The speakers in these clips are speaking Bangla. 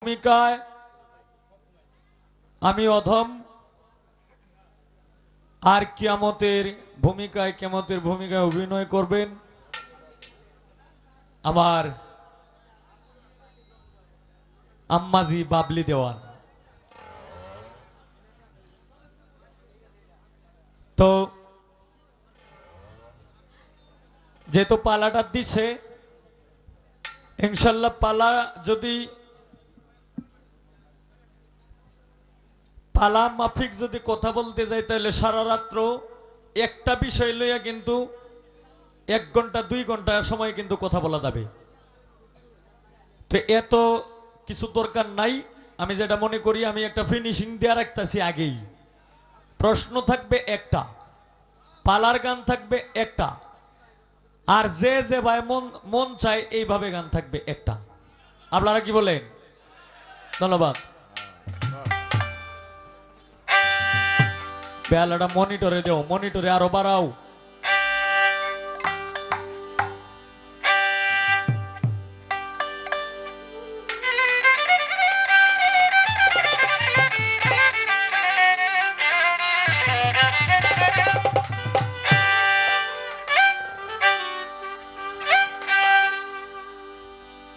ভূমিকায় আমি অধম, আর কিয়ামতের ভূমিকায় অভিনয় করবেন আমার আম্মাজি বাবলি দেওয়ান। তো যেহেতু পালাটা দিছে, ইনশাল্লাহ পালা যদি পালা মাফিক যদি কথা বলতে যাই তাহলে সারা রাত্র একটা বিষয় লইয়া কিন্তু 1 ঘন্টা 2 ঘন্টা সময় কিন্তু কথা বলা যাবে। তো এত কিছু দরকার নাই। আমি যেটা মনে করি আমি একটা ফিনিশিং দেওয়া রাখতেছি আগেই। প্রশ্ন থাকবে একটা, পালার গান থাকবে একটা, আর যে ভাই মন চায় এইভাবে গান থাকবে একটা। আপনারা কি বলেন? ধন্যবাদ। বেলাটা মনিটরে দেও, মনিটরে আরো বাড়াও।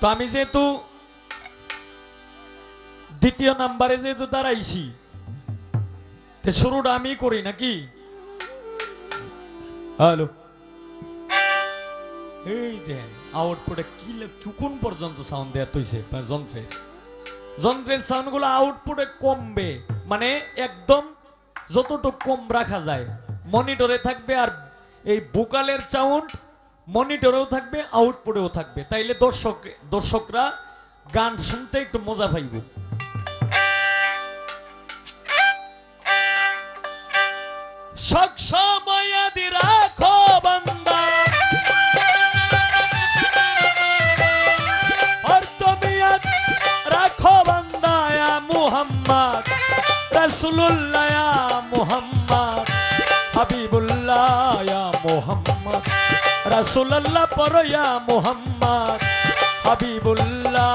তো আমি যেহেতু দ্বিতীয় নাম্বারে যেহেতু দাঁড়াইছি, শুরুটা আমি করি নাকি? হ্যালো, এই দেন আউটপুটে কি কোন পর্যন্ত সাউন্ড দেয়া তৈছে? যন্ত্রের সাউন্ড গুলো আউটপুটে কমবে, মানে একদম যতটুকু কম রাখা যায় মনিটরে থাকবে, আর এই ভোকালের সাউন্ড মনিটরেও থাকবে, আউটপুটেও থাকবে। তাইলে দর্শকরা গান শুনতে একটু মজা পাইব। সবসময় আদি রাখো বান্দা, আর তুমি রাখো বান্দা ইয়া মুহাম্মদ রাসূলুল্লাহ ইয়া মুহাম্মদ হাবিবুল্লাহ ইয়া মুহাম্মদ রাসূলুল্লাহ পড়ো ইয়া মুহাম্মদ হাবিবুল্লাহ।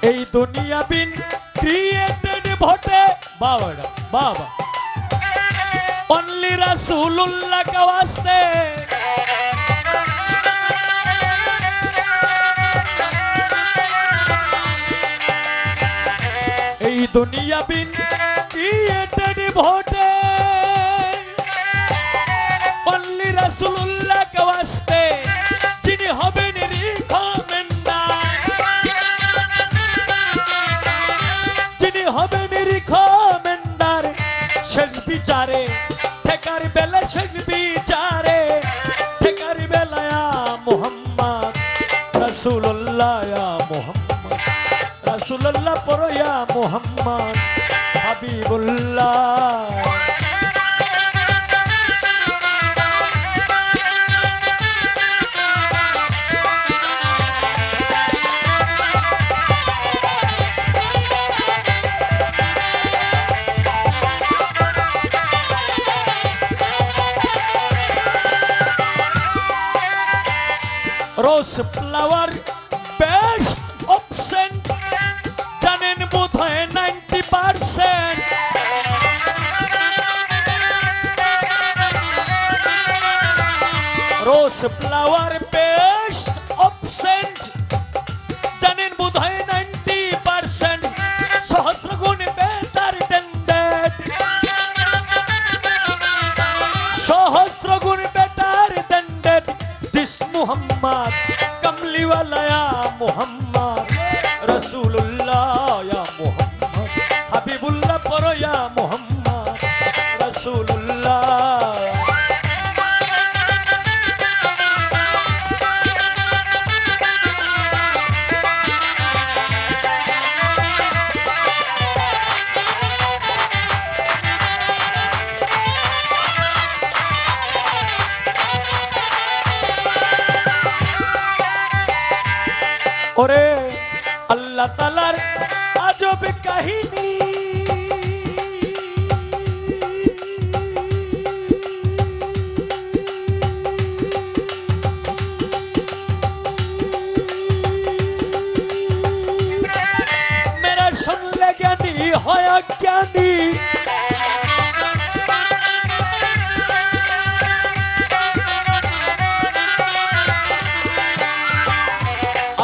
এই দুনিয়া বিন ক্রিয়েটেড ভোটে বাবা বাবা অনলি রাসূলুল্লাহ কা ওয়াস্তে, এই দুনিয়া বিন ক্রিয়েটেড ভোটে অনলি রাসূলুল্লাহ কা ওয়াস্তে, যিনি হবেন শেষ বিচারে, ঠেকার বেলা শেষ বিচারে, ঠেকার বেলা ইয়া মুহাম্মদ রাসূলুল্লাহ ইয়া মুহাম্মদ রাসূলুল্লাহ পড়ো ইয়া মুহাম্মদ হাবিবুল্লাহ। রোজ ফ্লাওয়ার বেস্ট অপশন জানেন বোধ হয় 90%। রোজ ফ্লাওয়ার বেস্ট অপশন জানেন বোধ হয় 90%। সহস্র গুণ বেতার টেন্ডেড, সহস্র গুণ বেতার টেন্ডেড দিস মুহাম্মদ কমলিওয়ালা ইয়া মুহাম্মদ রাসূলুল্লাহ ইয়া মুহাম্মদ হাবিবুল্লাহ পড়ো ইয়া মুহাম্মদ রাসূলুল্লাহ। ওরে আল্লাহ তাআলার আজব কাহিনী মেরা শুনলে জ্ঞানী হয় জ্ঞানী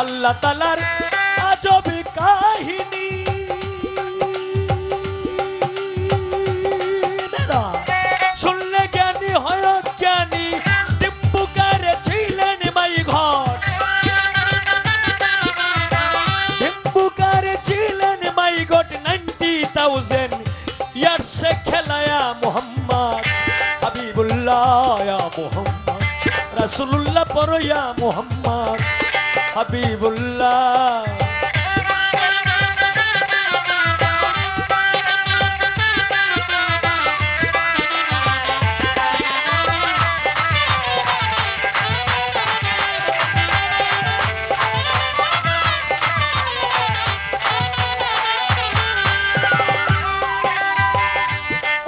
আল্লাহ তাআলার আজব কাহিনী শুনলে জ্ঞানী হয় জ্ঞানী ডিম্বুকার ছিলেন মাই ঘর ডিম্বুকার ছিলেন মাই ঘট 90,000 ইয়ার সে খেলায়া মোহাম্মদ হাবিবুল্লাহ ইয়া মোহাম্মদ রাসূলুল্লাহ পড়ো ইয়া মোহাম্মদ হাবিবুল্লাহ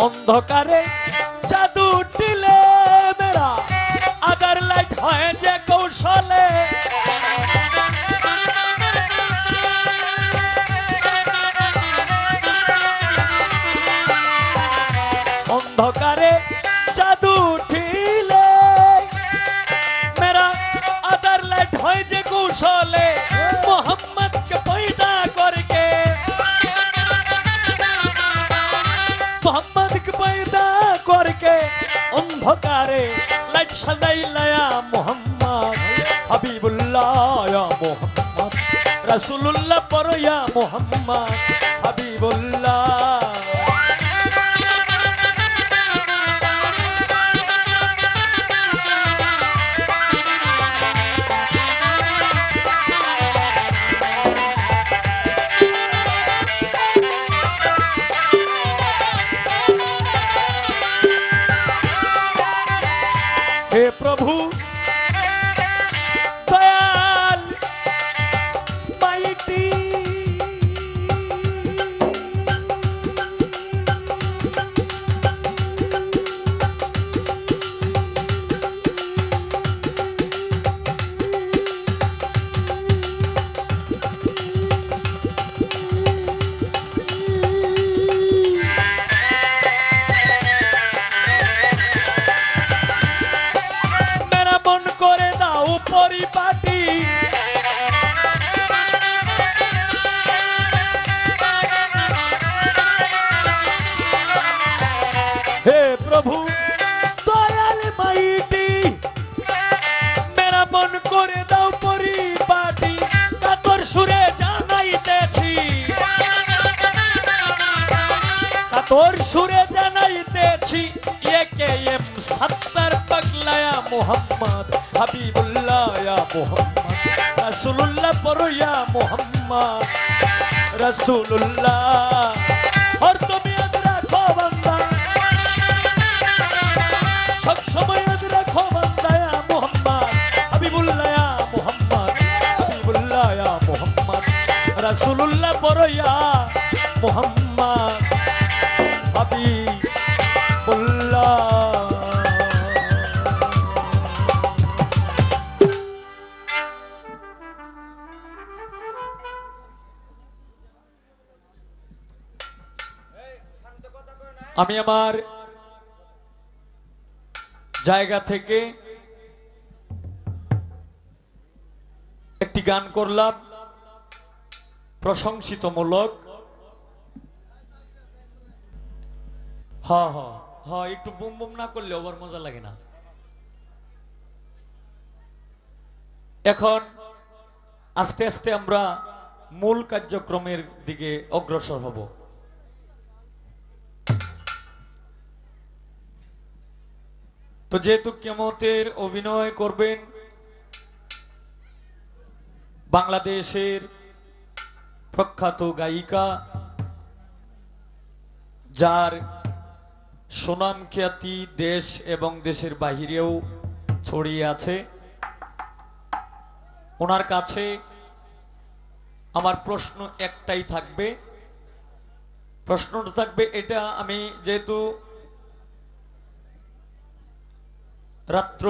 অন্ধকারে জাদু টিলে মেরা আদার লাইট হয় যে কৌশলে অন্ধকারে জাদু ঠিলে মেরা আদার লাইট হয় যে কৌশলে মোহাম্মদ কে পয়দা করকে মোহাম্মদ কে পয়দা করকে অন্ধকারে লাইট সাজাইলায়া মোহাম্মদ হাবিবুল্লাহ ইয়া মোহাম্মদ রাসূলুল্লাহ পড়ো ইয়া মোহাম্মদ হাবিবুল্লাহ हे प्रभु दयाल माइटी পরিপাটি হে প্রভু দয়াল মাইটি মেরা মন করে দাও পরিপাটি কাতর সুরে জানাইতেছি কাতর সুরে জানাইতেছি একে এম 70 পাগলায়া মোহাম্মদ হাবিবুল্লাহ ইয়া মোহাম্মদ রাসূলুল্লাহ পড়ো ইয়া মোহাম্মদ রাসূলুল্লাহ হর তুমি ইয়াদ রাখো বান্দা সব সময় ইয়াদ রাখো বান্দা ইয়া মোহাম্মদ হাবিবুল্লাহ ইয়া মোহাম্মদ হাবিবুল্লাহ ইয়া মোহাম্মদ রাসূলুল্লাহ পড়ো ইয়া মোহাম্মদ হাবিবুল্লাহ আমি আমার জায়গা থেকে একটি গান করলাম প্রশংসিতমূলক হ্যাঁ হ্যাঁ হ্যাঁ একটু বুম বুম না করলে আবার মজা লাগে না এখন আস্তে আস্তে আমরা মূল কার্যক্রমের দিকে অগ্রসর হব তো যেহেতু কিয়ামতের অভিনয় করবেন বাংলাদেশের প্রখ্যাত গায়িকা যার সুনাম খ্যাতি দেশ এবং দেশের বাহিরেও ছড়িয়ে আছে ওনার কাছে আমার প্রশ্ন একটাই থাকবে, প্রশ্নটা থাকবে এটা, আমি যেহেতু রাত্র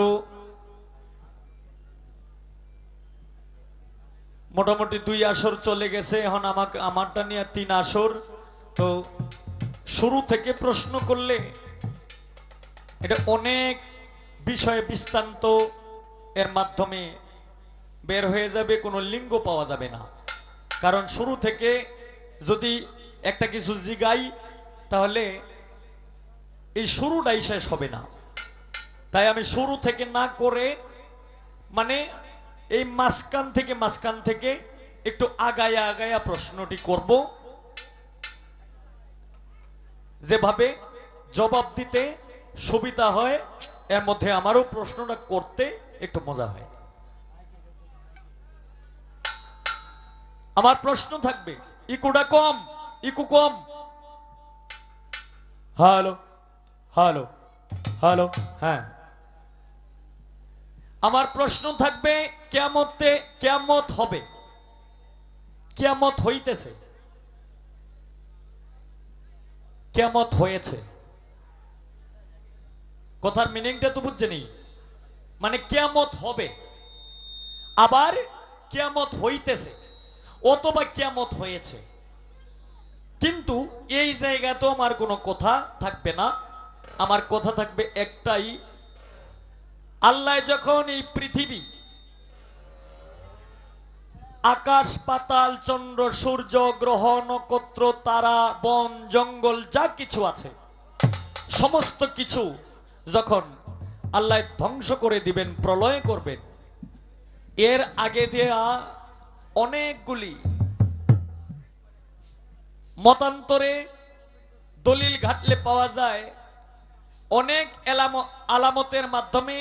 মোটামুটি 2 আসর চলে গেছে, এখন আমাকে আমারটা নিয়ে 3 আসর, তো শুরু থেকে প্রশ্ন করলে এটা অনেক বিষয়ে বিস্তান্ত এর মাধ্যমে বের হয়ে যাবে, কোনো লিঙ্গ পাওয়া যাবে না। কারণ শুরু থেকে যদি একটা কিছু জিগাই তাহলে এই শুরুটাই শেষ হবে না। তাই আমি শুরু থেকে না করে মানে এই মাঝখান থেকে একটু আগায়া আগায়া প্রশ্নটি করব, যেভাবে জবাব দিতে সুবিধা হয়, এর মধ্যে আমারও প্রশ্নটা করতে একটু মজা হয়। আমার প্রশ্ন থাকবে, ইকুটা কম, ইকু কম। হ্যালো হ্যালো হ্যালো, হ্যাঁ। আমার প্রশ্ন থাকবে, কিয়ামতে কিয়ামত হবে, কিয়ামত হইতেছে, কিয়ামত হয়েছে, কথার মিনিংটা তো বুঝছেনি? মানে কিয়ামত হবে, আবার কিয়ামত হইতেছে, অথবা কিয়ামত হয়েছে। কিন্তু এই জায়গাতেও আমার কোনো কথা থাকবে না, আমার কথা থাকবে একটাই, আল্লাহ যখন এই পৃথিবী, আকাশ পাতাল চন্দ্র সূর্য গ্রহ নক্ষত্র তারা বন জঙ্গল যা কিছু আছে সমস্ত কিছু যখন আল্লাহ ধ্বংস করে দিবেন, প্রলয় করবেন, এর আগে দেয়া অনেকগুলি মতান্তরে দলিল ঘাটলে পাওয়া যায়, অনেক আলামতের মাধ্যমে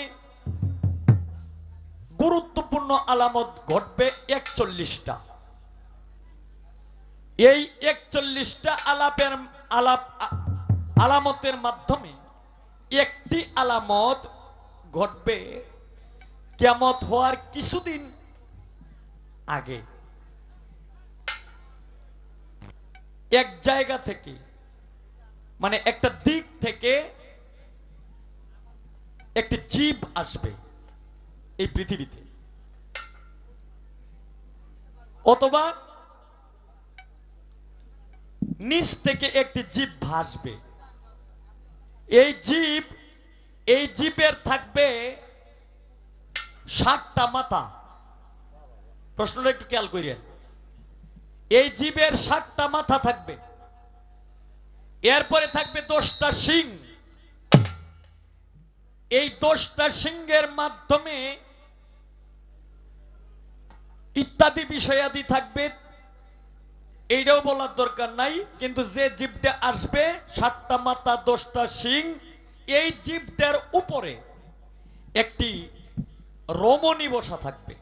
গুরুত্বপূর্ণ আলামত ঘটবে 41টা। এই 41টা আলামতের মাধ্যমে একটি আলামত ঘটবে কিয়ামত হওয়ার কিছুদিন আগে। এক জায়গা থেকে মানে একটা দিক থেকে একটি জীব আসবে এই পৃথিবীতে, অথবা নিচ থেকে একটি জীব ভাসবে। এই জীবের থাকবে 7টা মাথা। প্রশ্নটা একটু খেয়াল করিয়েন, এই জীবের 7টা মাথা থাকবে, এরপরে থাকবে 10টা শিং। এই 10টা সিংহের মাধ্যমে ইত্যাদি বিষয়াদি থাকবে, এইটাও বলার দরকার নাই, কিন্তু যে জীবটা আসবে 7টা মাথা 10টা শিং, এই জীবটার উপরে একটি রমণী বসা থাকবে।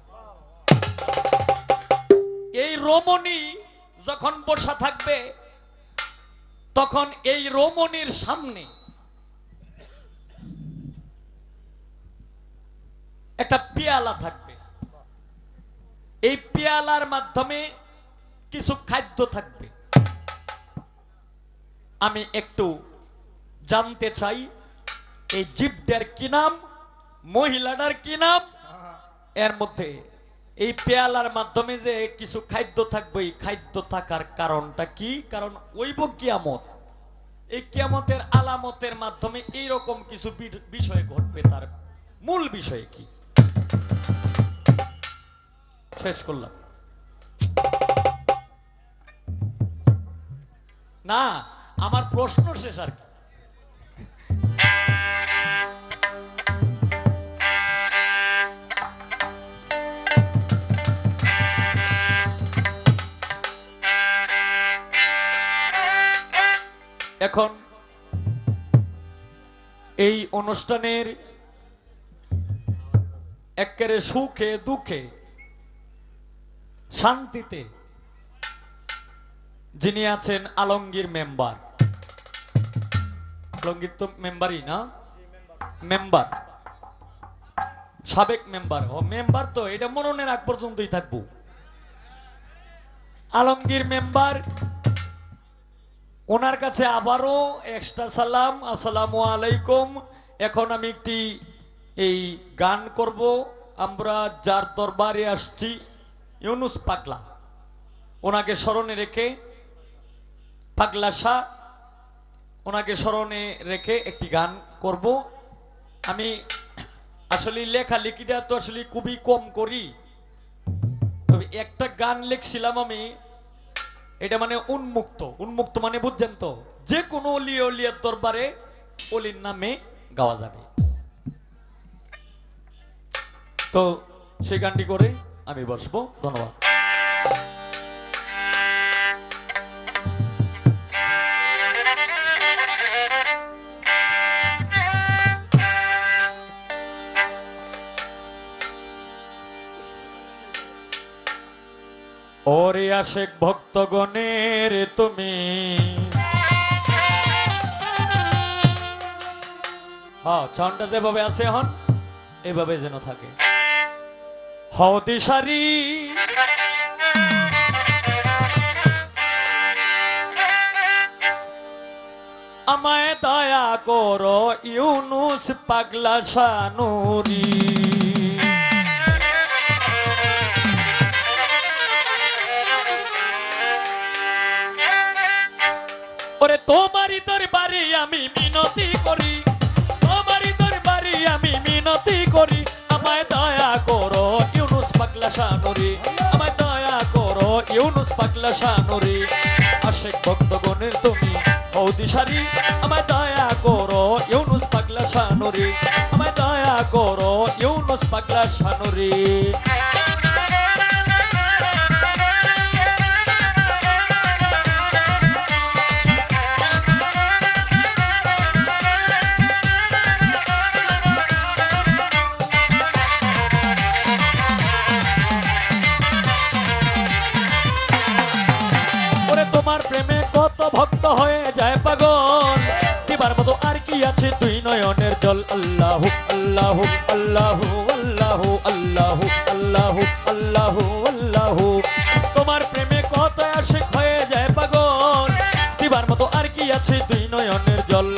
এই রমণী যখন বসা থাকবে তখন এই রমণীর সামনে একটা পেয়ালা থাকবে, এই পেয়ালার মাধ্যমে কিছু খাদ্য থাকবে। আমি একটু জানতে চাই এই জীবটার কি নাম, মহিলাটার কি নাম, এর মধ্যে এই পেয়ালার মাধ্যমে যে কিছু খাদ্য থাকবে, এই খাদ্য থাকার কারণটা কি? কারণ ওইব কিয়ামত, এই কিয়ামতের আলামতের মাধ্যমে এইরকম কিছু বিষয় ঘটবে, তার মূল বিষয় কি? শেষ করলাম না, আমার প্রশ্ন শেষ আর কি। এখন এই অনুষ্ঠানের একেবারে সুখে দুঃখে শান্তিতে যিনি আছেন আলমগীর মেম্বার, আলমগীর তো মেম্বারই না, মেম্বার, সাবেক মেম্বার, ও মেম্বার তো এটা মননের আগ পর্যন্তই থাকবো। আলমগীর মেম্বার, ওনার কাছে আবারও এক্সট্রা সালাম, আসসালামু আলাইকুম। এখন আমি একটি এই গান করব। আমরা যার দরবারে আসছি ইউনুস পাগলা, ওনাকে স্মরণে রেখে, পাগলা শাহ, ওনাকে স্মরণে রেখে একটি গান করব। আমি আসলে লেখালেখিটা তো আসলে খুবই কম করি, তবে একটা গান লিখছিলাম আমি, এটা মানে উন্মুক্ত। উন্মুক্ত মানে বুঝছেন তো, যে কোনো অলি অলিয়ার দরবারে অলির নামে গাওয়া যাবে। তো সেই গানটি করে আমি বসবো। ধন্যবাদ। ওরে আশেক ভক্তগণের তুমি, হ্যাঁ চাউন্ডটা যেভাবে আছে এখন এভাবে যেন থাকে। হও দিশারি আমায় দয়া করো ইউনুস পাগলা শানুরি। ওরে তোমারই দরবারে আমি মিনতি করি, তোমারই দরবারে আমি মিনতি করি, আমায় দয়া করো ইউনুস পাগলা শানুরি, আমায় দয়া করো ইউনুস পাগলা শানুরি। আশেক ভক্তগণের তুমি হও দিশারি, আমায় দয়া করো ইউনুস পাগলা শানুরি, আমায় দয়া করো ইউনুস পাগলা শানুরি। তোমার প্রেমে কত ভক্ত হয়ে যায় পাগল, দিবার মতো আর কি আছে তুই নয়নের জল। আল্লাহু আল্লাহু আল্লাহু আল্লাহু আল্লাহু আল্লাহু আল্লাহু আল্লাহু। তোমার প্রেমে কত আশিক হয়ে যায় পাগল, দিবার মতো আর কি আছে তুই নয়নের জল।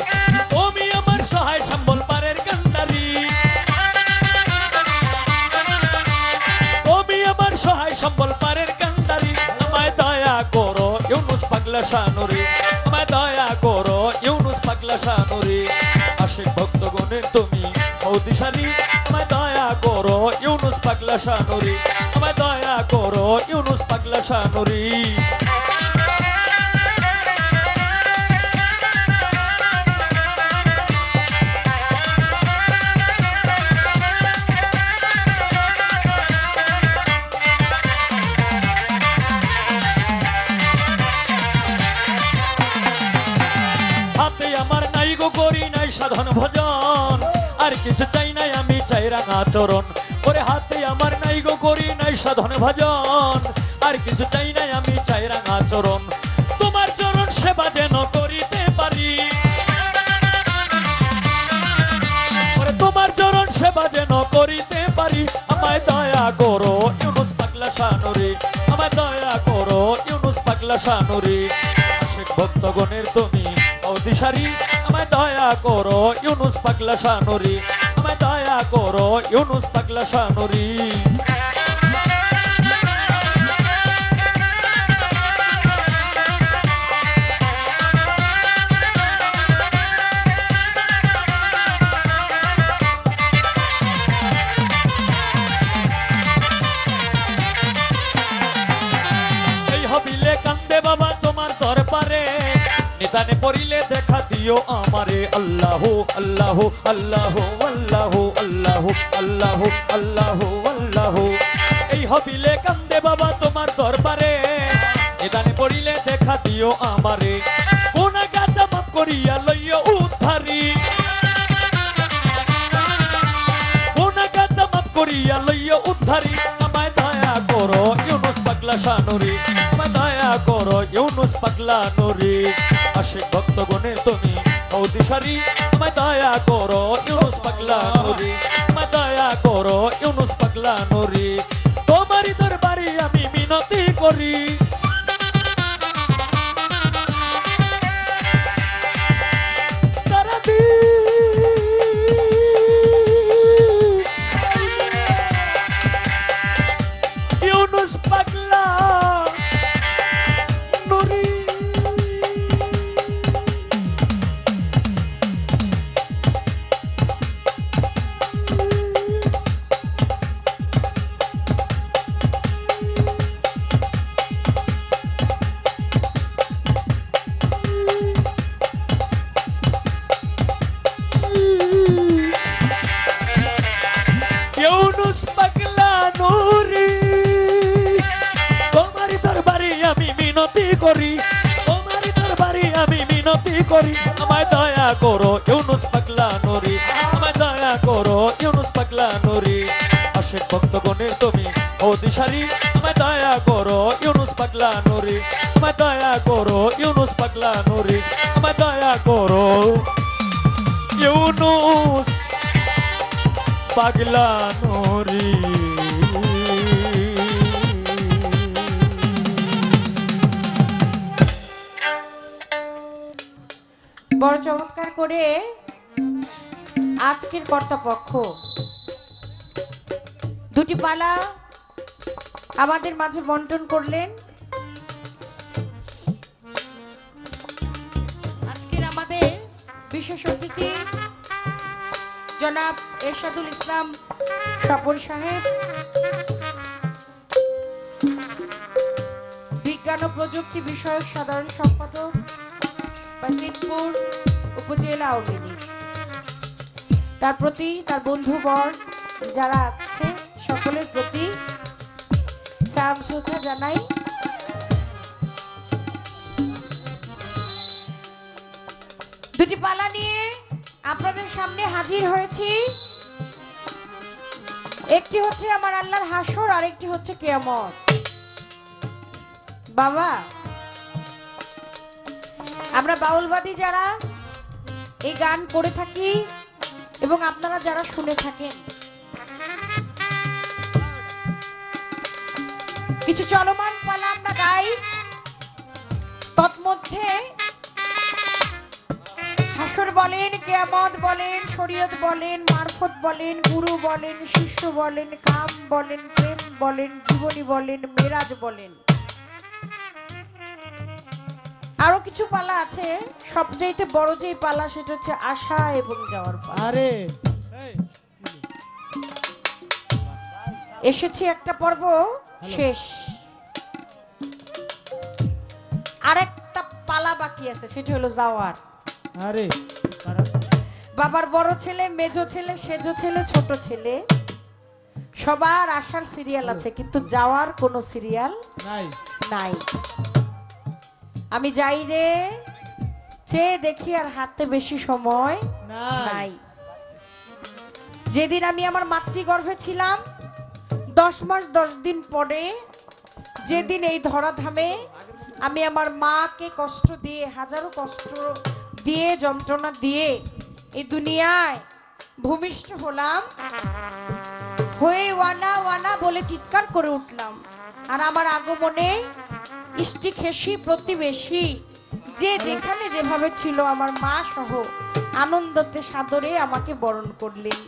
তুমি আমার সহায় সম্বল পারের কান্ডারি, তুমি আমার সহায় সম্বল পারের কান্ডারি। আমায় দয়া করো ইউনুস পাগলা শানুরি, আমায় দয়া করো ইউনুস পাগলা শানুরি। আশিক ভক্তগণের তুমি হও দিশারি, আমায় দয়া করো ইউনুস পাগলা শানুরি, আমায় দয়া করো ইউনুস পাগলা শানুরি। হাতে আমার নাই গো করি নাই সাধন ভজন, আর কিছু চাই নাই আমি চাই রাঙা চরণ। ওরে হাতে আমার নাই গো করি নাই সাধন ভজন, আর কিছু চাই নাই আমি চাই রাঙা চরণ। তোমার চরণ সেবা যেন করিতে পারি, ওরে তোমার চরণ সেবা যেন করিতে পারি। আমায় দয়া করো ইউনুস পাগলা শানুরি, আমায় দয়া করো ইউনুস পাগলা শানুরি। আশিক ভক্তগণের তুমি হও দিশারি, আমায় দয়া করো ইউনুস পাগলা শানুরি, আমায় দয়া করো ইউনুস পাগলা শানুরি। এই হবিলে কান্দে বাবা তোমার দরবারে, নিদানে পড়িলে দেখা দিও আমারে। আল্লাহু আল্লাহু আল্লাহু আল্লাহু আল্লাহু আল্লাহু আল্লাহু আল্লাহু। এই হবিলে কান্দে বাবা তোমার দরবারে, নিদানে পড়িলে দেখা দিও আমারে। গুনাহগার মাফ করিয়া লইও উদ্ধারি, গুনাহগার মাফ করিয়া লইও উদ্ধারি। আমায় দয়া করো ইউনুস পাগলা শানুরি, আমায় দয়া করো ইউনুস পাগলা নুরি। আশিক ভক্তগণের তুমি হও দিশারি, আমায় দয়া করো ইউনুস পাগলা নুরি, আমায় দয়া করো ইউনুস পাগলা নুরি। তোমারই দরবারে আমি মিনতি করি, করি আমায় দয়া করো ইউনুস পাগলা নুরি আমায় দয়া করো ইউনুস পাগলা নুরি আশিক ভক্তগণের তুমি ও দিশারি আমায় দয়া করো ইউনুস পাগলা নুরি আমায় দয়া করো ইউনুস পাগলা নুরি আমায় দয়া করো ইউনুস পাগলা নুরি। বড় চমৎকার করে আজকের কর্তাপক্ষ দুটি পালা আমাদের মাঝে বন্টন করলেন। আজকের আমাদের বিশেষ অতিথি জনাব এরশাদুল ইসলাম স্বপন সাহেব, বিজ্ঞান ও প্রযুক্তি বিষয়ক সাধারণ সম্পাদক বাজিতপুর উপজেলা আওয়ামী লীগ, তার প্রতি তার বন্ধুবর যারা আছে সকলের প্রতি সালাম শ্রদ্ধা জানাই। দুটি পালা নিয়ে আপনাদের সামনে হাজির হয়েছি। একটি হচ্ছে আমার আল্লাহর হাসর, আর একটি হচ্ছে কিয়ামত। বাবা, আমরা বাউলবাদী যারা এই গান করে থাকি এবং আপনারা যারা শুনে থাকেন, কিছু চলমান পালা আমরা গাই, তৎমধ্যে হাসর বলেন, কিয়ামত বলেন, শরীয়ত বলেন, মারফত বলেন, গুরু বলেন, শিষ্য বলেন, কাম বলেন, প্রেম বলেন, জীবনী বলেন, মেরাজ বলেন, আরো কিছু পালা আছে। সবচেয়ে বড় যে পালা সেটা হচ্ছে আসা এবং যাওয়ার পালা। আরে এসেছি একটা পর্ব শেষ, আরেকটা পালা বাকি আছে, সেটা হলো যাওয়ার। আরে বাবার বড় ছেলে, মেজো ছেলে, সেজো ছেলে, ছোট ছেলে, সবার আসার সিরিয়াল আছে, কিন্তু যাওয়ার কোনো সিরিয়াল নাই নাই। আমি যাই রে, চেয়ে দেখি আর হাতে বেশি সময় নাই। যেদিন আমি আমার মাতৃগর্ভে ছিলাম, 10 মাস 10 দিন পরে, যেদিন এই ধরাধামে আমি আমার মাকে কষ্ট দিয়ে, হাজারো কষ্ট দিয়ে, যন্ত্রণা দিয়ে এই দুনিয়ায় ভূমিষ্ঠ হলাম, হয়ে ওয়ানা ওয়ানা বলে চিৎকার করে উঠলাম। আর আমার আগমনে ইষ্টি খেসি প্রতিবেশী যে যেখানে যেভাবে ছিল, আমার মা সহ আনন্দতে সাদরে আমাকে বরণ করলেন।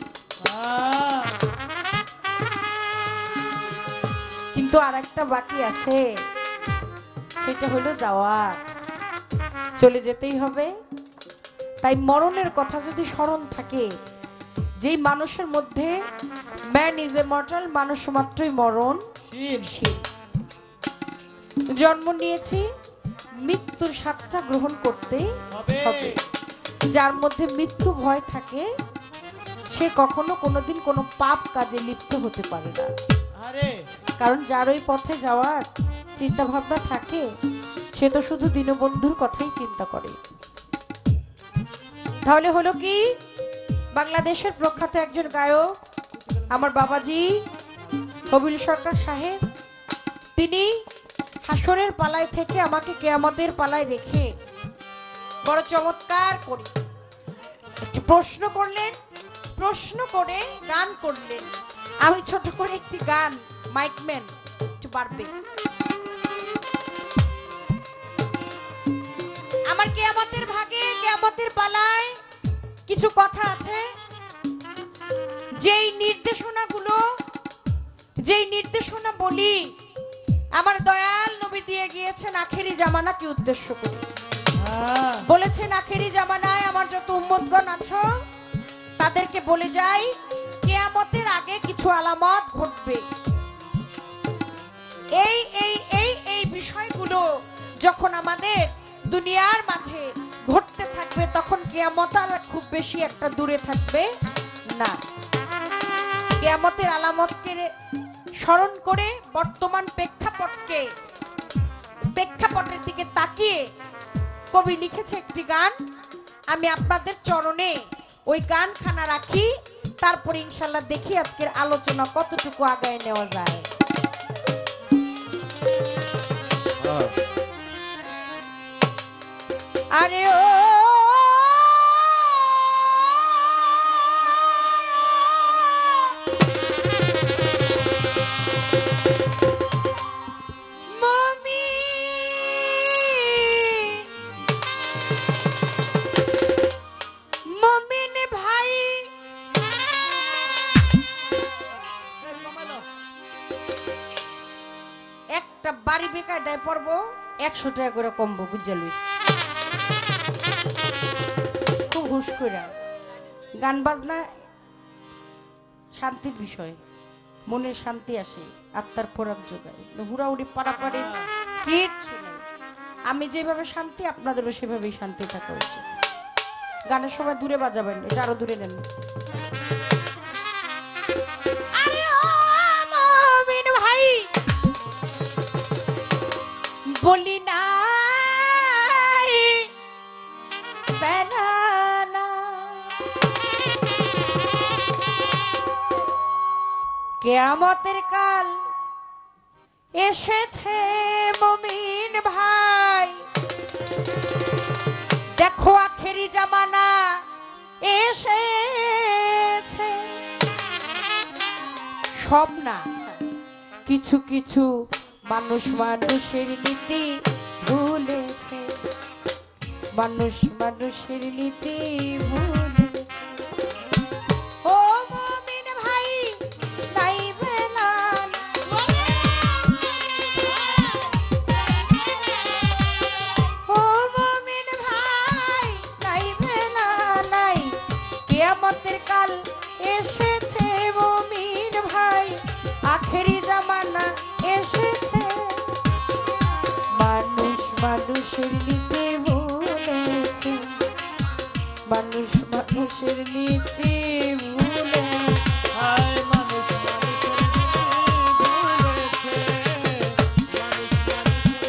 কিন্তু আর একটা বাকি আছে, সেটা হলো যাওয়ার। চলে যেতেই হবে। তাই মরণের কথা যদি স্মরণ থাকে, যেই মানুষের মধ্যে ম্যান ইজ এ মর্টাল, মানুষ মাত্রই মরণশীল। জন্ম নিয়েছি, মৃত্যুর স্বাদটা গ্রহণ করতে হবে। যার মধ্যে মৃত্যু ভয় থাকে, সে কখনো কোনোদিন কোনো পাপ কাজে লিপ্ত হতে পারে না। কারণ যার ওই পথে যাওয়ার চিন্তা ভাবনা থাকে, সে তো শুধু দীনবন্ধুর কথাই চিন্তা করে। তাহলে হলো কি, বাংলাদেশের প্রখ্যাত একজন গায়ক আমার বাবাজি কবিল সরকার সাহেব, তিনি হাসরের পালায় থেকে আমাকে কিয়ামতের পালায় রেখে বড় চমৎকার করে একটি প্রশ্ন করলেন, প্রশ্ন করে গান করলেন। আমি ছোট করে একটি গান, মাইকম্যান একটু বাড়বে। আমার কিয়ামতের ভাগে, কিয়ামতের পালায় কিছু কথা আছে, যেই নির্দেশনা বলি আমার দয়াল নবী দিয়ে গিয়েছেন আখেরি জামানাকে উদ্দেশ্য করে। বলেছেন আখেরি জামানায় আমার যত উম্মতগণ আছো, তাদেরকে বলে যাই, কিয়ামতের আগে কিছু আলামত ঘটবে। এই এই এই এই বিষয়গুলো যখন আমাদের দুনিয়ার মাঝে ঘটতে থাকবে, তখন কিয়ামত আর খুব বেশি একটা দূরে থাকবে না। কিয়ামতের আলামতকে স্মরণ করে বর্তমান প্রেক্ষাপটের দিকে তাকিয়ে কবি লিখেছে একটি গান, আমি আপনাদের চরণে ওই গানখানা রাখি, তারপর ইনশাল্লাহ দেখি আজকের আলোচনা কতটুকু আগায় নেওয়া যায়। আরে ও বাড়ি বেকায় দেয় পড়ব 100 টাকা করে কমবো, বুঝা লইস। খুব হুশ করে গান বাজনা শান্তির বিষয়, মনের শান্তি আসে, আত্মার খোরাক যোগায়। হুড়াহুড়ি পাড়াপাড়ি কিচ্ছু নেই। আমি যেভাবে শান্তি, আপনাদেরও সেভাবেই শান্তি থাকা উচিত। গানের সময় দূরে বাজাবেন, এটা আরো দূরে নেন। বলি না কিয়ামতের কাল এসেছে মুমিন ভাই, দেখো আখেরি জামানা এসেছে। সব না, কিছু কিছু মানুষ মানুষের নীতি ভুলেছে, মানুষ মানুষের নীতি ভুলেছে। ও মুমিন ভাই নাই বেলাল, ও মুমিন ভাই নাই বেলাল, কিয়ামতের কাল এসেছে মুমিন ভাই, আখেরি জামানা এসেছে। মানুষ মানুষের নীতি ভুলেছে, মানুষ মানুষের নীতি ভুলে, মানুষ মানুষের ভুলেছে, মানুষ মানুষের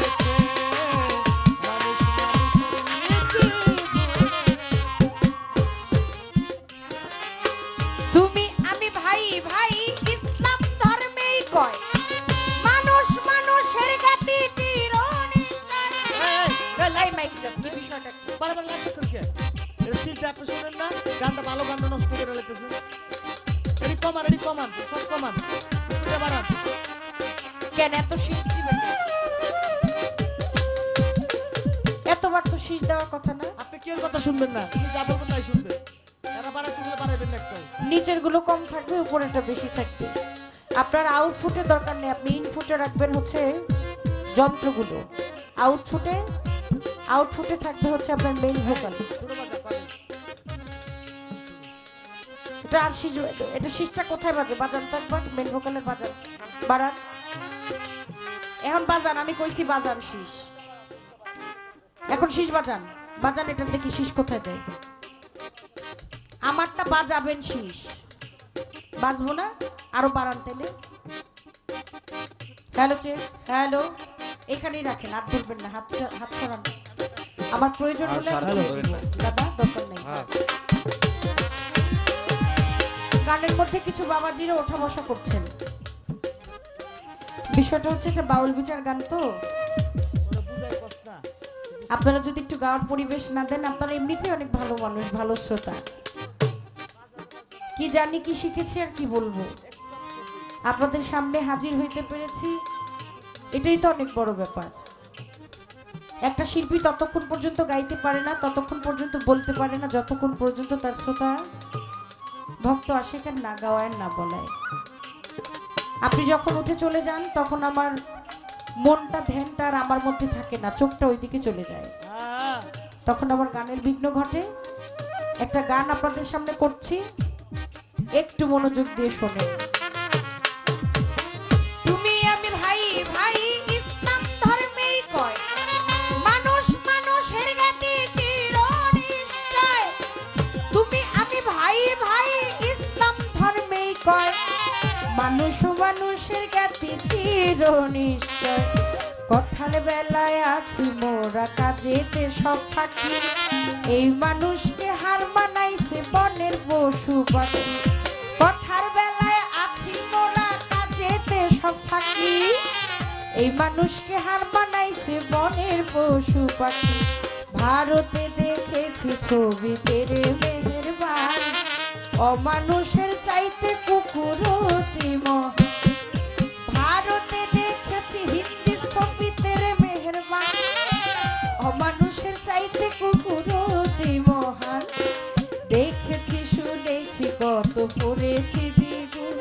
ভুলেছে, মানুষ মানুষের তুমি আমি ভাই ভাই ইসলাম ধর্মেই কয়, মানুষ মানুষের গাতি চিরনিষ্ঠায়। এই মাইক দাও, কি বিষয়টা কি? বারবার লাগতেছেন কে? এটা শিল্পী আপনি শুনেন না? গানটা ভালো, গানটা নষ্ট করে লাগতেছেন। এটি কমান, এটি কমান, সব কমান, এটা বাড়ান। কেন এত শীষ দিবেন? এতবার তো শীষ দেওয়ার কথা না। আপনি কি এর কথা শুনবেন না? আপনি যা বলবেন তাই শুনবেন। এরা বাড়াইতে গেলে বাড়াইবেন না একটাও। নিচের গুলো কম থাকবে, উপরেরটা বেশি থাকবে। আপনার আউটপুটের দরকার নেই, আপনি ইনপুটে রাখবেন হচ্ছে যন্ত্রগুলো। আউটপুটে আউটপুটে থাকবে হচ্ছে আপনার মেইন ভোকাল। ছোট বাজা পাবেন। এটা আর শীষ, এটা শীষটা কোথায় বাজে? বাজান তো একবার মেইন ভোকালের বাজান, বাড়ান। এখন বাজান, আমি কইছি বাজান শীষ, এখন শীষ বাজান, বাজান। এটা দেখি শীষ কোথায় যায়। আমারটা বাজাবেন শীষ, বাজবো না, আরো বাড়ান তাইলে। হ্যালো চেক, হ্যালো, এখানেই রাখেন, হাত ধরবেন না, হাত হাত সরান। আমার প্রয়োজন হলে আমি ছেড়ে দিব, দাদা দরকার নেই। গানের মধ্যে কিছু বাবাজিরা ওঠা বসা করছেন। বিষয়টা হচ্ছে একটা বাউল বিচার গান, তো ওরা বুঝায় কষ্ট না। আপনারা যদি একটু গাওয়ার পরিবেশ না দেন, আপনারা এমনিতেই অনেক ভালো মানুষ, ভালো শ্রোতা। কি জানি কি শিখেছি আর কি বলবো, আপনাদের সামনে হাজির হইতে পেরেছি, এটাই তো অনেক বড় ব্যাপার। একটা শিল্পী ততক্ষণ পর্যন্ত গাইতে পারে না, ততক্ষণ পর্যন্ত বলতে পারে না, যতক্ষণ পর্যন্ত তার শ্রোতা ভক্ত আশিকের না গাওয়ায় না বলায়। আপনি যখন উঠে চলে যান, তখন আমার মনটা ধ্যানটা আর আমার মধ্যে থাকে না, চোখটা ওইদিকে চলে যায়, হ্যাঁ, তখন আমার গানের বিঘ্ন ঘটে। একটা গান আপনাদের সামনে করছি, একটু মনোযোগ দিয়ে শোনেন। তুমি আমি ভাই ভাই ইসলাম ধর্মেই কয়, মানুষ মানুষের গাতি চিরনিষ্ঠায়। তুমি আমি ভাই ভাই ইসলাম ধর্মেই কয়, মানুষ মানুষের গাতি চিরনিষ্ঠায়। কথার বেলায় আছি মোরা কাজেতে সব ফাঁকি, এই মানুষকে হার মানাইছে বনের পশু পাখি। কথার বেলায় আছি মোরা কাজেতে সব ফাঁকি, এই মানুষকে হার মানাইছে বনের পশু পাখি। ভারতে দেখেছি ছবিতে রে মেহেরবান, অমানুষের চাইতে কুকুর অতি মহান। ভারতে দেখেছি হিন্দি ছবিতে রে মেহেরবান, অমানুষের চাইতে কুকুর অতি মহান। দেখেছি শুনেছি কত পড়েছি দ্বিগুণ,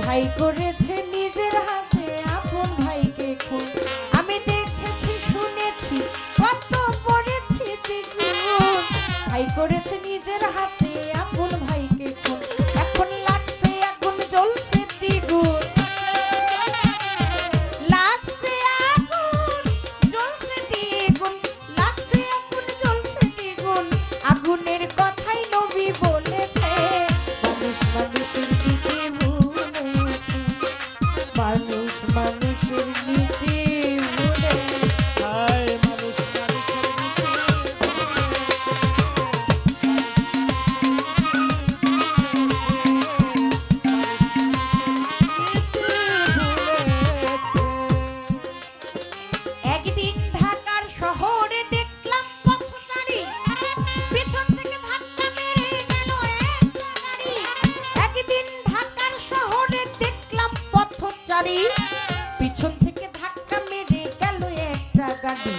ভাই করেছে নিজের হাতে আপন ভাইকে খুন। আমি দেখেছি শুনেছি কত পড়েছি দ্বিগুণ, ভাই করেছে নিজের হাতে আপন ভাইকে খুন। এখন লাগছে আগুন জ্বলছে দ্বিগুণ, লাগছে আগুন জ্বলছে দ্বিগুণ, লাগছে আগুন জ্বলছে দ্বিগুণ। আগুনের কথাই নবী বলেছে, মানুষ মানুষের নীতি ভুলেছে, মানুষ মানুষের নীতি ভুলে। হায় মানুষ মানুষের একদিন ঢাকার শহরে দেখলাম পথচারী, পিছন থেকে ধাক্কা মেরে গেল একটা গাড়ি। একদিন ঢাকার শহরে দেখলাম পথচারী, পিছন থেকে ধাক্কা মেরে গেল একটা গাড়ি।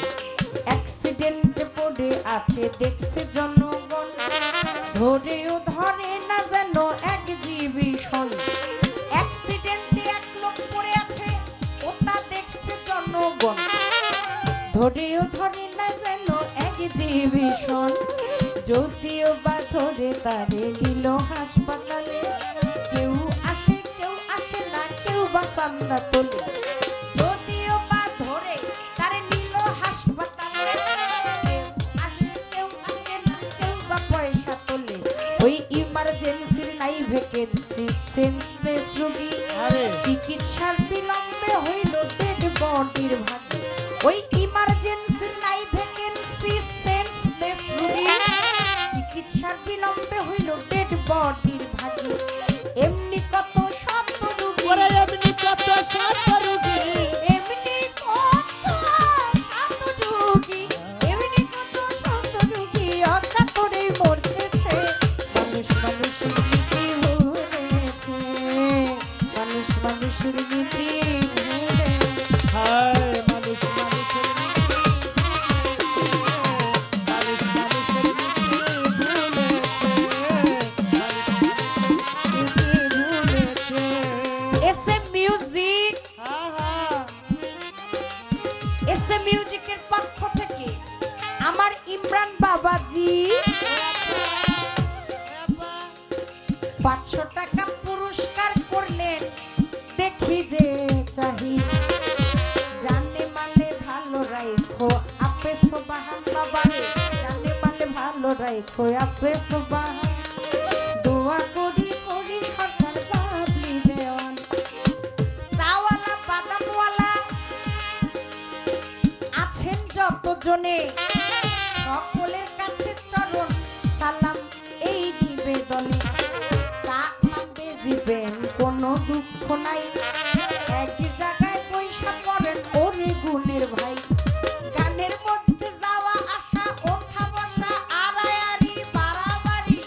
অ্যাক্সিডেন্টে পড়ে আছে দেখছে জনগণ, ধরেও ধরে না যেন এক্সিবিশন। অ্যাক্সিডেন্টে এক লোক পড়ে আছে ওটা দেখছে জনগণ, ধরেও ধরে না যেন এক্সিবিশন। যদিও বা ধরে তারে নিল হাসপাতালে, কেউ আসে না কেউ বা চান্দা তোলে। যদিও বা ধরে তারে নিল হাসপাতালে, কেউ আসে না কেউ বা পয়সা তোলে। ওই ইমার্জেন্সির নাই ভ্যাকেন্সি, সেন্সলেস রোগী, আরে চিকিৎসার বিলম্বে হইল ডেড বডির ভাগে। ওই ইমার্জেন্সির নাই ভ্যাকেন্সি, সেন্সলেস রোগী, চিকিৎসার বিলম্বে হইল ডেড বডির ভাগে। এমনি কত শত রোগী, ওরে এমনি কত সাত রোগী, এমনি কত শত রোগী, এমনি কত শত রোগী অকাতরে মরতেছে। মানুষ মানুষের নীতি ভুলেছে, মানুষ মানুষের নীতি ভুলে। হায় মানুষ মানুষের মানুষ মানুষের ভুলেছে। এসএ মিউজিক, হ্যাঁ হ্যাঁ এসএ মিউজিকের পক্ষ থেকে আমার ইমরান বাবাজি 500 টাকা পুরস্কার করলেন। দেখি যে চাহি জানে মালে ভালো রাইখো আপে সুবহান বাবারে, জানে মালে ভালো রাইখো আপে সুবহান। দোয়া করি করি সরকার বাবলি দেওয়ান, চাওয়ালা বাদামওয়ালা আছেন যতজনে, সকলের কাছে চরণ সালাম এই নিবেদনে। চা পাবে জীবেন কোনো দুঃখ নাই, এক জায়গায় পয়সা পড়েন ওরে গুণের ভাই। গানের মধ্যে যাওয়া আসা ওঠা বসা আড়াআড়ি বাড়াবাড়ি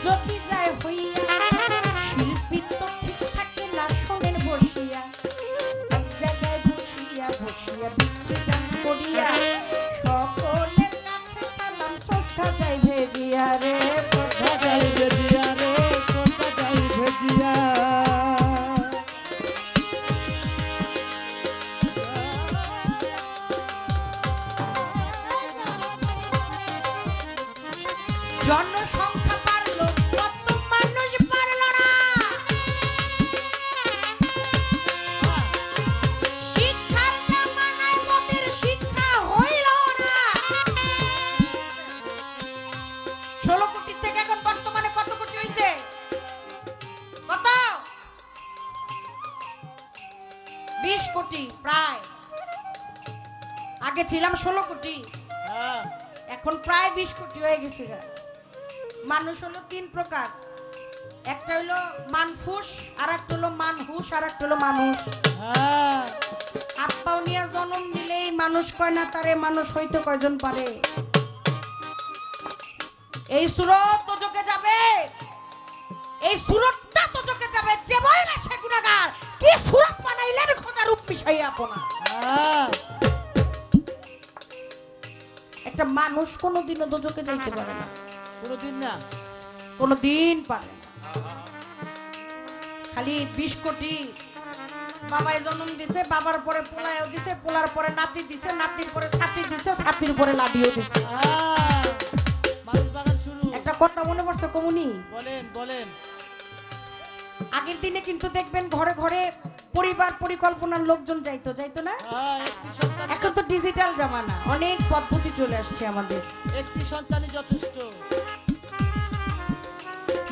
যদি যায় হইয়া, শিল্পী তো ঠিক থাকে না শোনেন বসিয়া, এক জায়গায় বসিয়া বসিয়া বিক্রি যান করিয়া। সকলের কাছে সালাম শ্রদ্ধা যাই ভেজিয়া রে, শ্রদ্ধা যাই ভেজিয়া রে, কোথা যাই ভেজিয়া। কোটি প্রায়, আগে ছিলাম 16 কোটি, হ্যাঁ এখন প্রায় 20 কোটি হয়ে গেছে গা। মানুষ হলো 3 প্রকার, একটা হলো মানফুস, আর একটা হলো মানহুস, আর একটা হলো মানুষ। হ্যাঁ হাত পাও নিয়ে জন্ম নিলেই মানুষ কয় না তারে মানুষ হইতে কয়জন পারে। এই সুরত তোজকে যাবে, এই সুরতটা তোজকে যাবে, যে বলে সে গুনাহগার, কি সুরত বানাইলেন খোদা রূপ মিশাইয়া আপনা। হ্যাঁ একটা মানুষ কোনোদিনও দোজকে যাইতে পারে না, কোনোদিন না। কোনোদিন পারে না। খালি 20 কোটি বাবাই জন্ম দিছে, বাবার পরে পোলায়ও দিছে, পোলার পরে নাতি দিছে, নাতির পরে ছাতি দিছে, ছাতির পরে লাডিও দিছে। হ্যাঁ মানুষ বাগান শুরু। একটা কথা মনে পড়ছে কমুনি, বলেন বলেন। আগের দিনে কিন্তু দেখবেন ঘরে ঘরে পরিবার পরিকল্পনার লোকজন যাইতো, যাইতো না? হ্যাঁ একটি সন্তান, এখন তো ডিজিটাল জামানা, অনেক পদ্ধতি চলে আসছে আমাদের। একটি সন্তানই যথেষ্ট।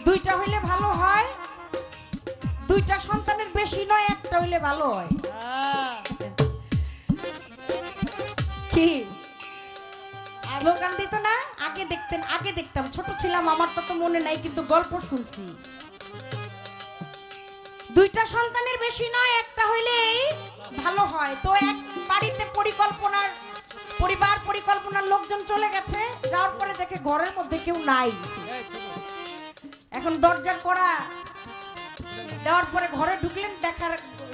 দুইটা হইলে ভালো হয়, দুইটা সন্তানের বেশি নয়, একটা হইলে ভালো হয়। হ্যাঁ কি স্লোগান দিত না? আগে দেখতেন, আগে দেখতাম, ছোট ছিলাম, আমার তো মনে নাই, কিন্তু গল্প শুনছি। দুইটা সন্তানের বেশি নয়, একটা হইলেই ভালো হয়। তো এক বাড়িতে পরিকল্পনার পরিবার পরিকল্পনার লোকজন চলে গেছে, যাওয়ার পরে দেখে ঘরের মধ্যে কেউ নাই। এখন দরজার কড়া দেওয়ার পরে ঘরে ঢুকলেন, দেখার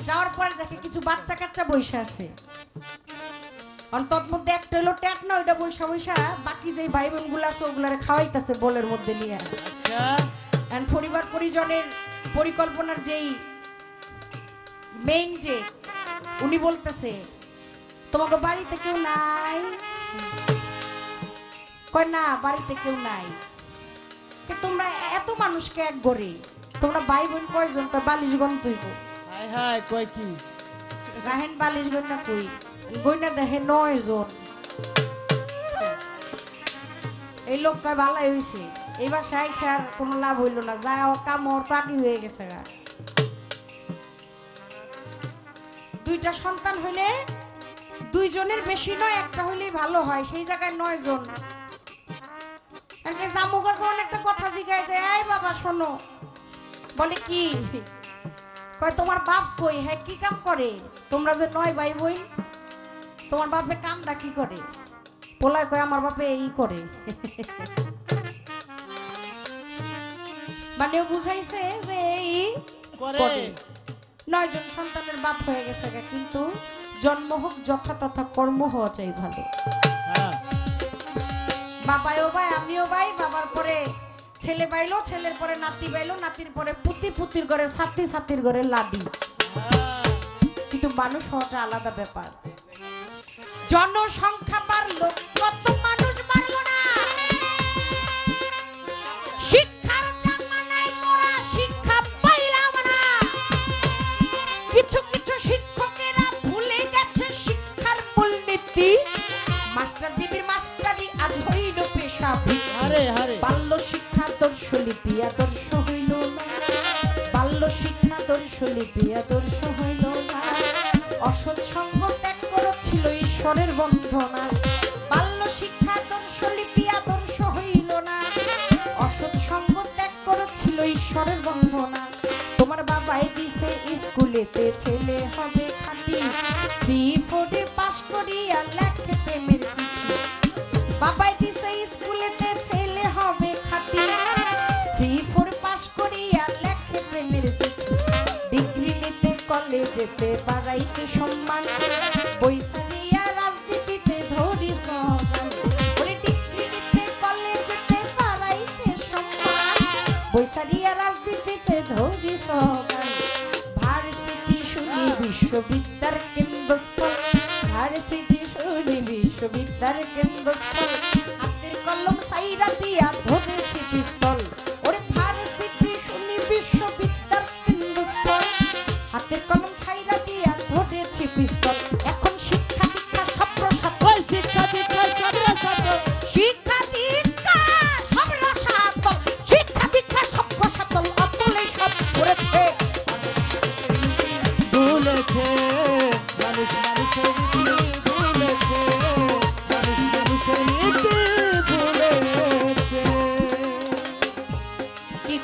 যাওয়ার পরে দেখে কিছু বাচ্চা কাচ্চা বসে আছে। তৎমধ্যে একটা হলো ট্যাট না, ওইটা বৈশা বৈশা বাকি যে ভাই বোন গুলো আছে ওগুলারে খাওয়াইতেছে বলের মধ্যে নিয়ে। আচ্ছা পরিবার পরিজনের পরিকল্পনার যেই মেইন যে উনি বলতেছে, তোমাকে বাড়িতে কেউ নাই? কয় না, বাড়িতে কেউ নাই। তোমরা এত মানুষকে এক ঘরে, তোমরা ভাই বোন কয়জন? বালিশ গণ তুইব। হাই হাই কয় কি? রাহেন বালিশ গণ কই, গইনা দেখে 9 জন। এই লোক কয় ভালাই হইছে, এইবার সার কোনো লাভ হইল না, যা কাম ওর পাকি হয়ে গেছে গা। দুইটা সন্তান হইলে দুইজনের বেশি নয়, একটা হইলেই ভালো হয়, সেই জায়গায় 9 জন। জামু গাছে অনেকটা কথা জিগায় যায়, এই বাবা শোনো, বলে কি? কয় তোমার বাপ কই? হ্যাঁ কি কাম করে? তোমরা যে 9 ভাই বোন, তোমার বাপে কামটা কি করে? পোলায় কয় আমার বাপে এই করে। মানে বুঝাইছে যে এই করে। 9 জন সন্তানের বাপ হয়ে গেছে, কিন্তু জন্ম হোক যথা তথা, কর্ম হওয়া চাই ভালো। হ্যাঁ বাবাও ভাই, আমিও ভাই, বাবার পরে ছেলে বাইলো, ছেলের পরে নাতি বাইলো, নাতির পরে পুতি, পুতির ঘরে ছাতি, ছাতির ঘরে লাডি। কিন্তু মানুষ হওয়াটা আলাদা ব্যাপার। জনসংখ্যা বাড়লো, কত মানুষ বাড়লো না। শিক্ষার জামানায় মোরা শিক্ষা পাইলাম না। কিছু কিছু শিক্ষকেরা ভুলে গেছে শিক্ষার মূলনীতি। মাস্টার জিবির মাস্টারি আজ হইল পেশা। হারে হারে বাল্য শিক্ষা আদর্শ লিপি আদর্শ হইল না। বাল্য শিক্ষা আদর্শ লিপি আদর্শ হইল না। অসৎ সঙ্গ ত্যাগ করেছিল ঈশ্বরের বন্ধনা। বাল্য শিক্ষা আদর্শ লিপি আদর্শ হইল না। অসৎ সঙ্গ ত্যাগ করেছিল ঈশ্বরের বন্ধনা। তোমার বাবাই দিছে স্কুলেতে ছেলে হবে খাঁটি। 3-4 পাস করিয়া লেখে প্রেমের চিঠি। বাবাই দিছে স্কুলেতে ছেলে হবে খাঁটি। 3-4 পাস করিয়া লেখে প্রেমের চিঠি। ডিগ্রি নিতে কলেজেতে বাড়াইতে সম্মান। বৈশালিয়া রাজনীতিতে ধরি স্লোগান। ওরে ডিগ্রি নিতে কলেজেতে বাড়াইতে সম্মান। বৈশালিয়া রাজনীতিতে ধরি স্লোগান। ভার্সিটি শুনি বিশ্ববিদ্যার কেন্দ্রস্থল। ভার্সিটি শুনি বিশ্ববিদ্যার কেন্দ্রস্থল। হাতের কলম সাইরা দিয়া ধরেছি পিস্তল। ওরে ভার্সিটি শুনি বিশ্ববিদ্যার কেন্দ্রস্থল। হাতের কলম ছাইরা দিয়া ধরেছি পিস্তল। এখন শিক্ষা দীক্ষা সব প্রসাদ। ওই শিক্ষা দীক্ষা সব শিক্ষা দীক্ষা সব রসাতল। শিক্ষা দীক্ষা সব রসাতল। অতলে সব করেছে ভুলেছে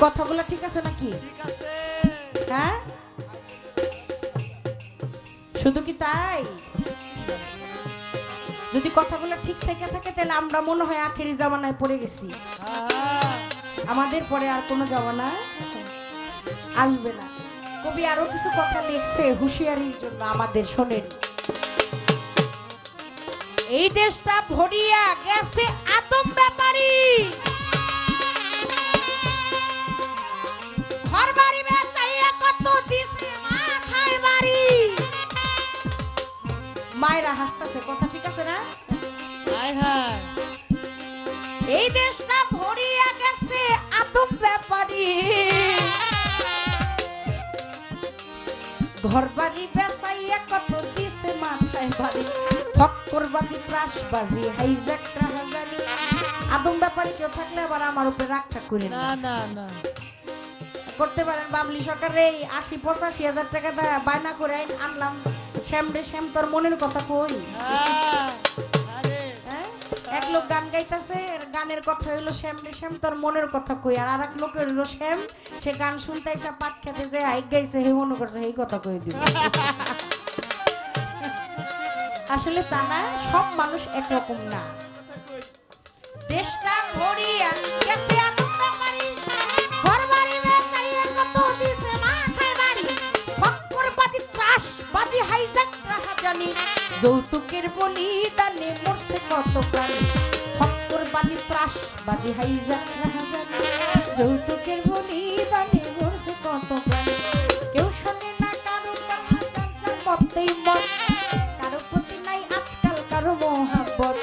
কথাগুলো ঠিক আছে নাকি? ঠিক আছে। হ্যাঁ, শুধু কি তাই? যদি কথাগুলো ঠিক থেকে থাকে তাহলে আমরা মনে হয় আখেরি জামানায় পড়ে গেছি। হ্যাঁ, আমাদের পরে আর কোনো জামানা আসবে না। কবি আরো কিছু কথা লিখছে হুঁশিয়ারির জন্য আমাদের, শোনেন। এই দেশটা ভরিয়া গেছে আদম ব্যাপারী, ঘর বাড়ি বেচাইয়া কত দিছে মাথায় বাড়ি। মায়েরা হাসতেছে, কথা ঠিক আছে না? হায় হায়। এই দেশটা ভরিয়া গেছে আদম ব্যাপারী, ঘর বাড়ি বেচাইয়া কত দিছে মাথায় বাড়ি। ফক্করবাজি, ত্রাসবাজি, হাইজ্যাক, রাহাজানি। আদম ব্যাপারী কেউ থাকলে আবার আমার উপরে রাগটা করে না না না, করতে পারেন। বাবলি সরকারে ৮০-৮৫ হাজার টাকা বায়না করে আনলাম, শ্যাম রে শ্যাম তোর মনের কথা কই। হ্যাঁ, আরে হ্যাঁ? এক লোক গান গাইতেছে, গানের কথা হইলো শ্যাম রে শ্যাম তোর মনের কথা কই, আর আরেক লোক হইলো শ্যাম, সে গান শুনতে এসে পাট খেতে যে হাইক গাইছে হে মনে করছে এই কথা কই দিব। আসলে তা না, সব মানুষ একরকম না। দেশটা ভরিয়া গেছে আদম ব্যাপারী, ঘর বাড়ি বেচাইয়া কত দিছে মাথায় বাড়ি। ফক্করবাজি, ত্রাসবাজি, হাইজ্যাক, রাহাজানি। যৌতুকের বলিদানে মরছে কত প্রাণী। ফক্করবাজি, ত্রাসবাজি, হাইজ্যাক, রাহাজানি। যৌতুকের বলিদানে মরছে কত প্রাণী। কেউ শোনে না কারো কথা, যার যার মতেই মত। কারো প্রতি নাই আজকাল কারো মহাব্বত।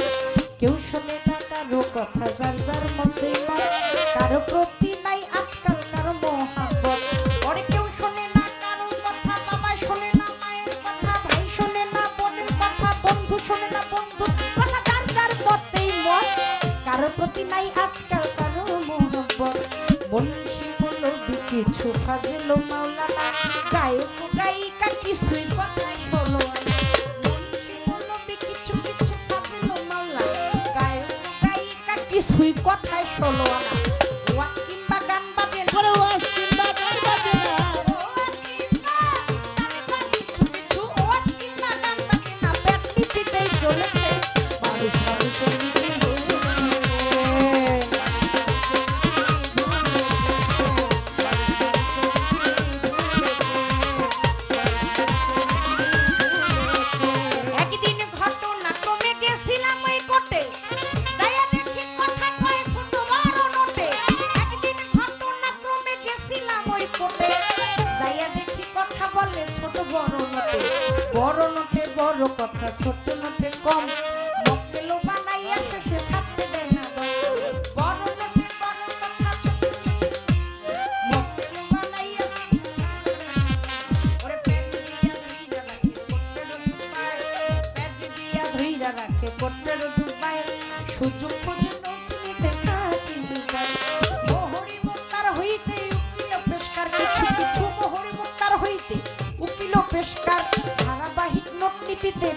কেউ শোনে না কারো কথা, যার যার মতেই মত। কারো প্রতি নাই আজকাল কারো মহাব্বত। ওরে কেউ শোনে না কারো কথা, বাবা শোনে না মায়ের কথা, ভাই শোনে না বোনের কথা, বন্ধু শোনে না বন্ধুর কথা, যার যার মতেই মত। কারো প্রতি নাই আজকাল কারো মহাব্বত। বংশী বলো কিছু ফাজিল মাওলানা, গায়ক গায়িকা কিছুই কথাই হলো না। বংশী বলো কিছু কিছু ফাজিল মাওলানা, গায়ক গায়িকা কিছুই কথাই হলো না। ওয়াজ কিংবা গান বাজে না, আরে ওয়াজ কিংবা গান বাজে না। ওয়াজ কিংবা গান বাজে কিছু কিছু, ওয়াজ কিংবা গান বাজে না, পেট নীতিতেই চলেছে মানুষ মানুষের নীতি হয়ে। একদিন ঘটনাক্রমে গেছিলাম ওই কোটে, যাইয়া দেখি কথা কয় ছোট বড় নোটে। একদিন ঘটনাক্রমে গেছিলাম ওই কোটে, যাইয়া দেখি কথা বলে ছোট বড় নোটে। বড় নোটে বড় কথা, ছোট নোটে কম। মক্কেলও বানাইয়া শেষে ছাড়তে দেয় না দম। বড় নোটে বড় কথা, ছোট নোটে মক্কেলও বানাইয়া শেষে ছাড়তে দেয় না দম। ওরে পেঁচ দিয়া ধইরা রাখে কোটের দুপায়, পেঁচ দিয়া ধইরা রাখে কোটের দুপায়। সুযোগ খোঁজে নৌকিতে কাটি দুপায়। মোহরি মোত্তার হইতে উকিল পেশকার, কিছু কিছু মোহরি মোত্তার হইতে উকিল পেশকার। ধারাবাহিক নোট নীতিতে